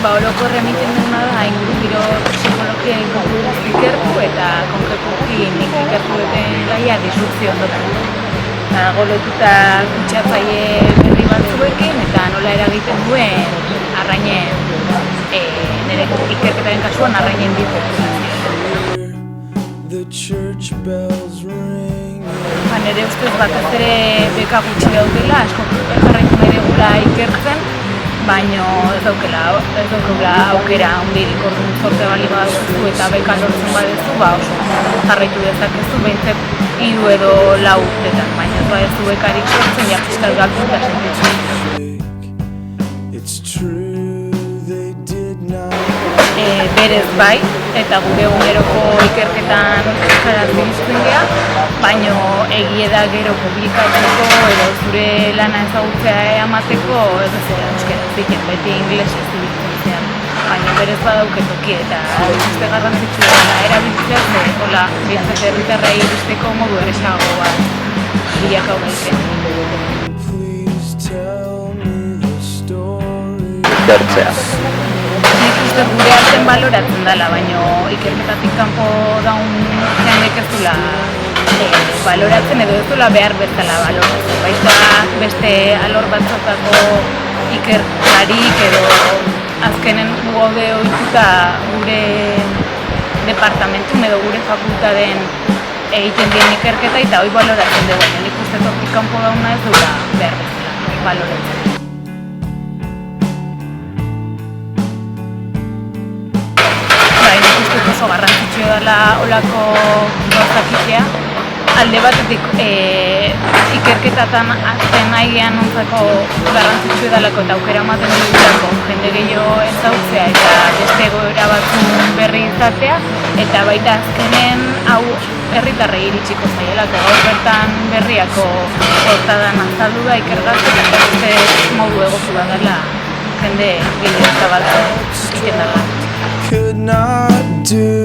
Oroko remiten dena da, ingurugiro psikologia ikertu eta konkretuki nik ikertu duten gaia disrupzio ondotan. Dago lotuta kutsatzaile berri batzuekin eta nola eragiten duen arrainen, nire ikerketaren kasuan arrainen dipopulazioa. Nire ustez batez ere beka gutxi daudela, asko jarraitu nahi dugula ikertzen, baina ez daukela aukera handirik, orduan zorte bali baduzu eta beka lortzen baduzu, oso jarraitu dezakezu behintzat 3 edo 4 urtetan, baina ez baduzu bekarik sortzen ja pixkat galduta sentitzen. Berez bai, eta gure eguneroko ikerketan euskaraz geha, baina egie da gero publikatzeko edo zure lana ezagutzea emateko ez euskaraz diken, beti inglesez dibitzen. Baina berez badauke toki eta uste garrantzitsua dela erabiltzea, hola, bintzat herritarrei iristeko modu eresago bat bilakau daiten. Ikertzea. Nik uste gure arten baloratzen dela, baina ikerketatik kanpo daun jendek ez dula baloratzen edo ez dula behar bezala baloratzen. Baita beste alor batzatako ikerlarik edo azkenen gaude ohituta gure departamentun edo gure fakultateen egiten dien ikerketa eta hori baloratzen dugu. Nik uste tortik kanpo dauna ez dula behar bezala baloratzen. Oso garrantzitsua dela olako gauzakitea. Alde batetik ikerketatan azten nahian ontzako garrantzitsua delako eta aukera ematen dugulako jende gehiago ezagutzea eta beste egoera batzun berri izatea eta baita azkenen hau herritarrei iritsiko zaielako gaur bertan berriako hortadan azaldu da ikergatzen eta beste modu egoki badala jende gehiago zabaltzen egiten dela. Could not do